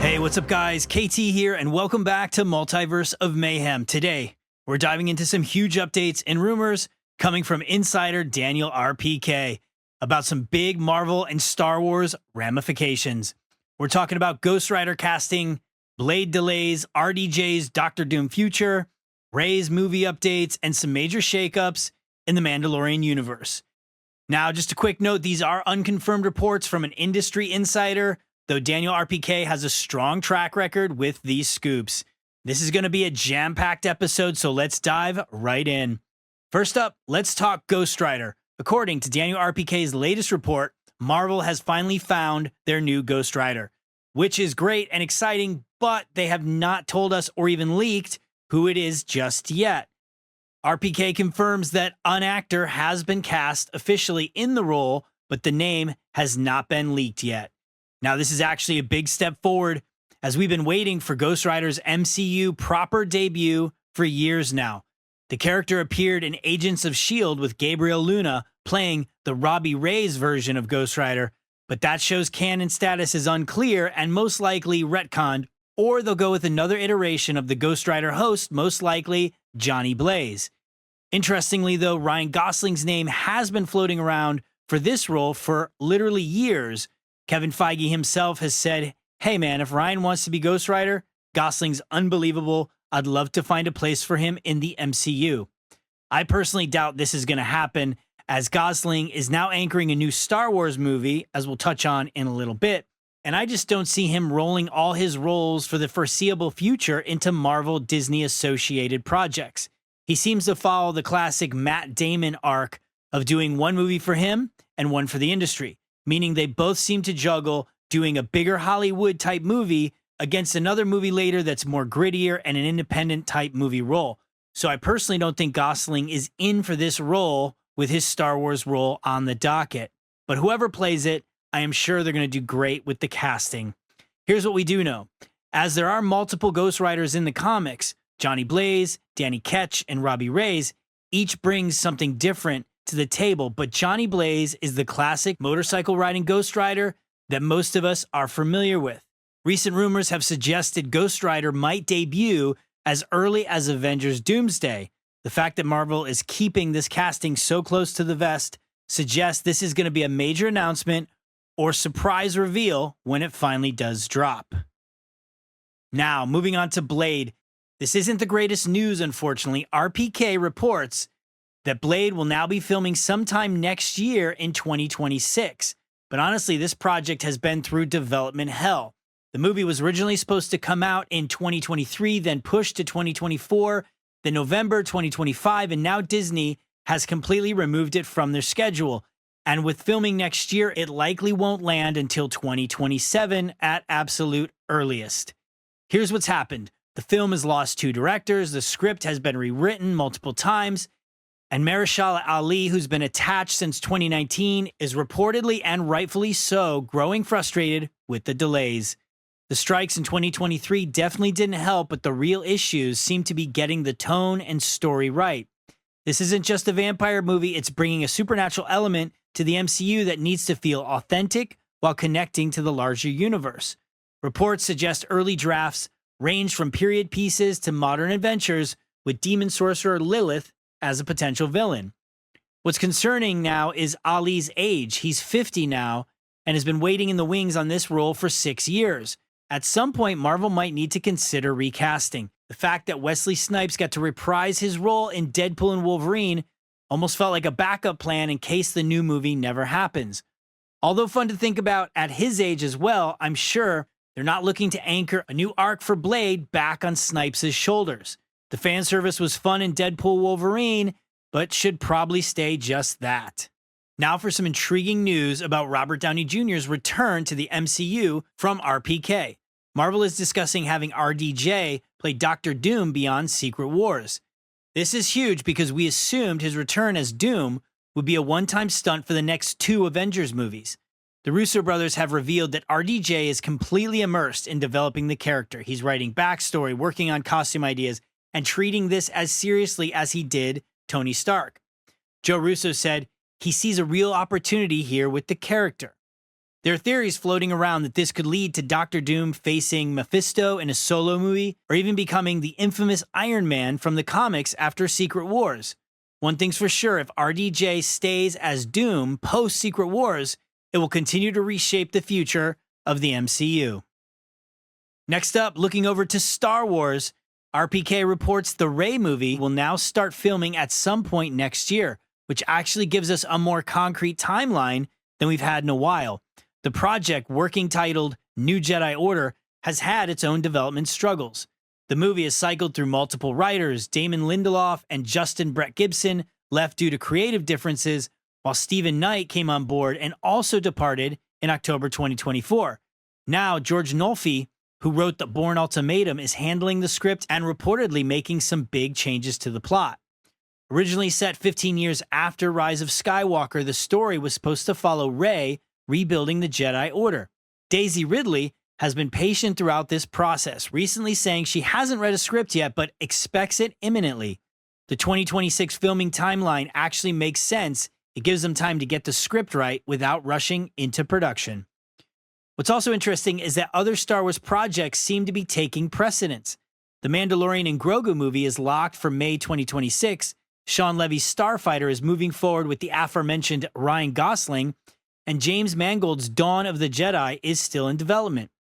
Hey, what's up guys? KT here and welcome back to Multiverse of Mayhem. Today, we're diving into some huge updates and rumors coming from insider Daniel RPK about some big Marvel and Star Wars ramifications. We're talking about Ghost Rider casting, Blade delays, RDJ's Doctor Doom future, Rey's movie updates, and some major shakeups in the Mandalorian universe. Now, just a quick note, these are unconfirmed reports from an industry insider, though Daniel RPK has a strong track record with these scoops. This is going to be a jam-packed episode, so let's dive right in. First up, let's talk Ghost Rider. According to Daniel RPK's latest report, Marvel has finally found their new Ghost Rider, which is great and exciting, but they have not told us or even leaked who it is just yet. RPK confirms that an actor has been cast officially in the role, but the name has not been leaked yet. Now, this is actually a big step forward, as we've been waiting for Ghost Rider's MCU proper debut for years now. The character appeared in Agents of S.H.I.E.L.D. with Gabriel Luna playing the Robbie Reyes version of Ghost Rider, but that show's canon status is unclear and most likely retconned, or they'll go with another iteration of the Ghost Rider host, most likely Johnny Blaze. Interestingly, though, Ryan Gosling's name has been floating around for this role for literally years. Kevin Feige himself has said, hey man, if Ryan wants to be Ghost Rider, Gosling's unbelievable. I'd love to find a place for him in the MCU. I personally doubt this is going to happen, as Gosling is now anchoring a new Star Wars movie, as we'll touch on in a little bit, and I just don't see him rolling all his roles for the foreseeable future into Marvel Disney associated projects. He seems to follow the classic Matt Damon arc of doing one movie for him and one for the industry, meaning they both seem to juggle doing a bigger Hollywood type movie against another movie later that's more grittier and an independent type movie role. So I personally don't think Gosling is in for this role with his Star Wars role on the docket. But whoever plays it, I am sure they're going to do great with the casting. Here's what we do know. As there are multiple Ghost Riders in the comics, Johnny Blaze, Danny Ketch, and Robbie Reyes each brings something different to the table, but Johnny Blaze is the classic motorcycle riding Ghost Rider that most of us are familiar with. Recent rumors have suggested Ghost Rider might debut as early as Avengers Doomsday. The fact that Marvel is keeping this casting so close to the vest suggests this is going to be a major announcement or surprise reveal when it finally does drop. Now, moving on to Blade. This isn't the greatest news, unfortunately. RPK reports that Blade will now be filming sometime next year in 2026. But honestly, this project has been through development hell. The movie was originally supposed to come out in 2023, then pushed to 2024, then November 2025, and now Disney has completely removed it from their schedule. And with filming next year, it likely won't land until 2027 at absolute earliest. Here's what's happened. The film has lost 2 directors, the script has been rewritten multiple times, and Mahershala Ali, who's been attached since 2019, is reportedly and rightfully so growing frustrated with the delays. The strikes in 2023 definitely didn't help, but the real issues seem to be getting the tone and story right. This isn't just a vampire movie, it's bringing a supernatural element to the MCU that needs to feel authentic while connecting to the larger universe. Reports suggest early drafts range from period pieces to modern adventures, with demon sorcerer Lilith as a potential villain. What's concerning now is Ali's age. He's 50 now and has been waiting in the wings on this role for 6 years. At some point, Marvel might need to consider recasting. The fact that Wesley Snipes got to reprise his role in Deadpool and Wolverine almost felt like a backup plan in case the new movie never happens. Although fun to think about at his age as well, I'm sure they're not looking to anchor a new arc for Blade back on Snipes' shoulders. The fan service was fun in Deadpool Wolverine, but should probably stay just that. Now for some intriguing news about Robert Downey Jr.'s return to the MCU from RPK. Marvel is discussing having RDJ play Doctor Doom beyond Secret Wars. This is huge because we assumed his return as Doom would be a one-time stunt for the next 2 Avengers movies. The Russo brothers have revealed that RDJ is completely immersed in developing the character. He's writing backstory, working on costume ideas, and treating this as seriously as he did Tony Stark. Joe Russo said he sees a real opportunity here with the character. There are theories floating around that this could lead to Doctor Doom facing Mephisto in a solo movie, or even becoming the infamous Iron Man from the comics after Secret Wars. One thing's for sure, if RDJ stays as Doom post-Secret Wars, it will continue to reshape the future of the MCU. Next up, looking over to Star Wars, RPK reports the Rey movie will now start filming at some point next year, which actually gives us a more concrete timeline than we've had in a while. The project, working titled New Jedi Order, has had its own development struggles. The movie has cycled through multiple writers. Damon Lindelof and Justin Brett Gibson left due to creative differences, while Stephen Knight came on board and also departed in October 2024. Now, George Nolfi, who wrote The Bourne Ultimatum, is handling the script and reportedly making some big changes to the plot. Originally set 15 years after Rise of Skywalker, the story was supposed to follow Rey rebuilding the Jedi Order. Daisy Ridley has been patient throughout this process, recently saying she hasn't read a script yet but expects it imminently. The 2026 filming timeline actually makes sense. It gives them time to get the script right without rushing into production. What's also interesting is that other Star Wars projects seem to be taking precedence. The Mandalorian and Grogu movie is locked for May 2026. Sean Levy's Starfighter is moving forward with the aforementioned Ryan Gosling, and James Mangold's Dawn of the Jedi is still in development.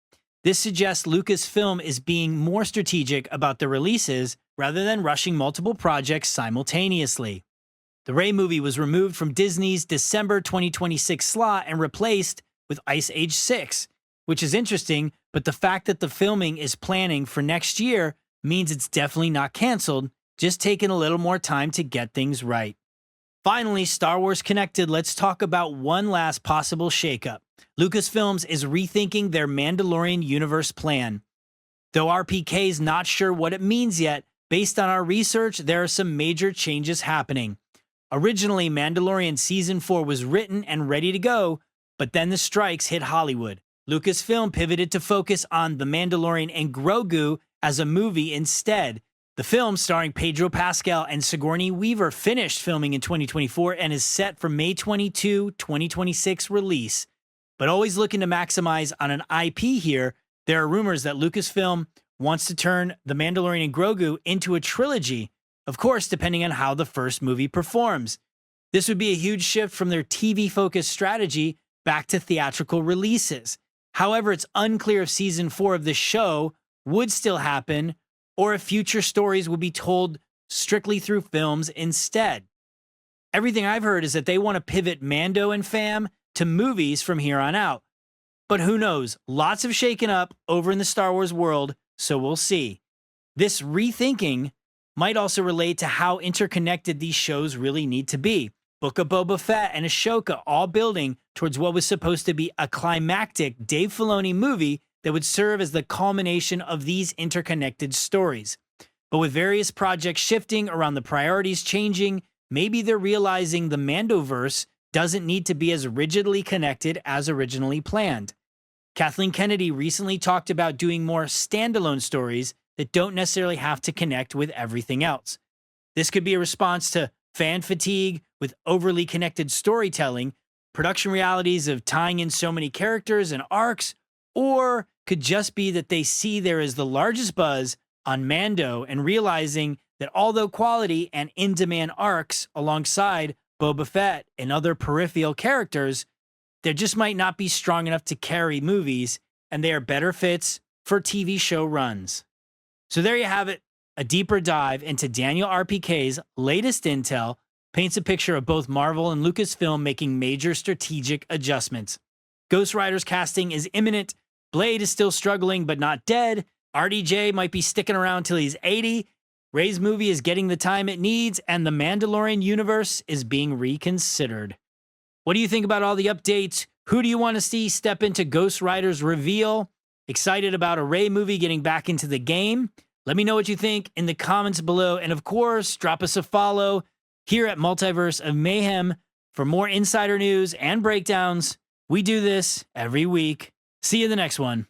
This suggests Lucasfilm is being more strategic about the releases rather than rushing multiple projects simultaneously. The Rey movie was removed from Disney's December 2026 slot and replaced with Ice Age 6, which is interesting, but the fact that the filming is planning for next year means it's definitely not canceled, just taking a little more time to get things right. Finally, Star Wars Connected, let's talk about one last possible shakeup. Lucasfilms is rethinking their Mandalorian universe plan. Though RPK is not sure what it means yet, based on our research, there are some major changes happening. Originally, Mandalorian Season 4 was written and ready to go, but then the strikes hit Hollywood. Lucasfilm pivoted to focus on The Mandalorian and Grogu as a movie instead. The film, starring Pedro Pascal and Sigourney Weaver, finished filming in 2024 and is set for May 22, 2026 release. But always looking to maximize on an IP here, there are rumors that Lucasfilm wants to turn The Mandalorian and Grogu into a trilogy, of course, depending on how the first movie performs. This would be a huge shift from their TV-focused strategy back to theatrical releases. However, it's unclear if Season 4 of the show would still happen, or if future stories will be told strictly through films instead. Everything I've heard is that they want to pivot Mando and fam to movies from here on out. But who knows? Lots of shaking up over in the Star Wars world, so we'll see. This rethinking might also relate to how interconnected these shows really need to be. Book of Boba Fett and Ahsoka all building towards what was supposed to be a climactic Dave Filoni movie that would serve as the culmination of these interconnected stories. But with various projects shifting around, the priorities changing, maybe they're realizing the Mandoverse doesn't need to be as rigidly connected as originally planned. Kathleen Kennedy recently talked about doing more standalone stories that don't necessarily have to connect with everything else. This could be a response to fan fatigue with overly connected storytelling, production realities of tying in so many characters and arcs, or could just be that they see there is the largest buzz on Mando and realizing that although quality and in-demand arcs alongside Boba Fett and other peripheral characters, there just might not be strong enough to carry movies, and they are better fits for TV show runs. So there you have it. A deeper dive into Daniel RPK's latest intel paints a picture of both Marvel and Lucasfilm making major strategic adjustments. Ghost Rider's casting is imminent. Blade is still struggling but not dead. RDJ might be sticking around till he's 80. Rey's movie is getting the time it needs, and the Mandalorian universe is being reconsidered. What do you think about all the updates? Who do you want to see step into Ghost Rider's reveal? Excited about a Rey movie getting back into the game? Let me know what you think in the comments below. And of course, drop us a follow here at Multiverse of Mayhem for more insider news and breakdowns. We do this every week. See you in the next one.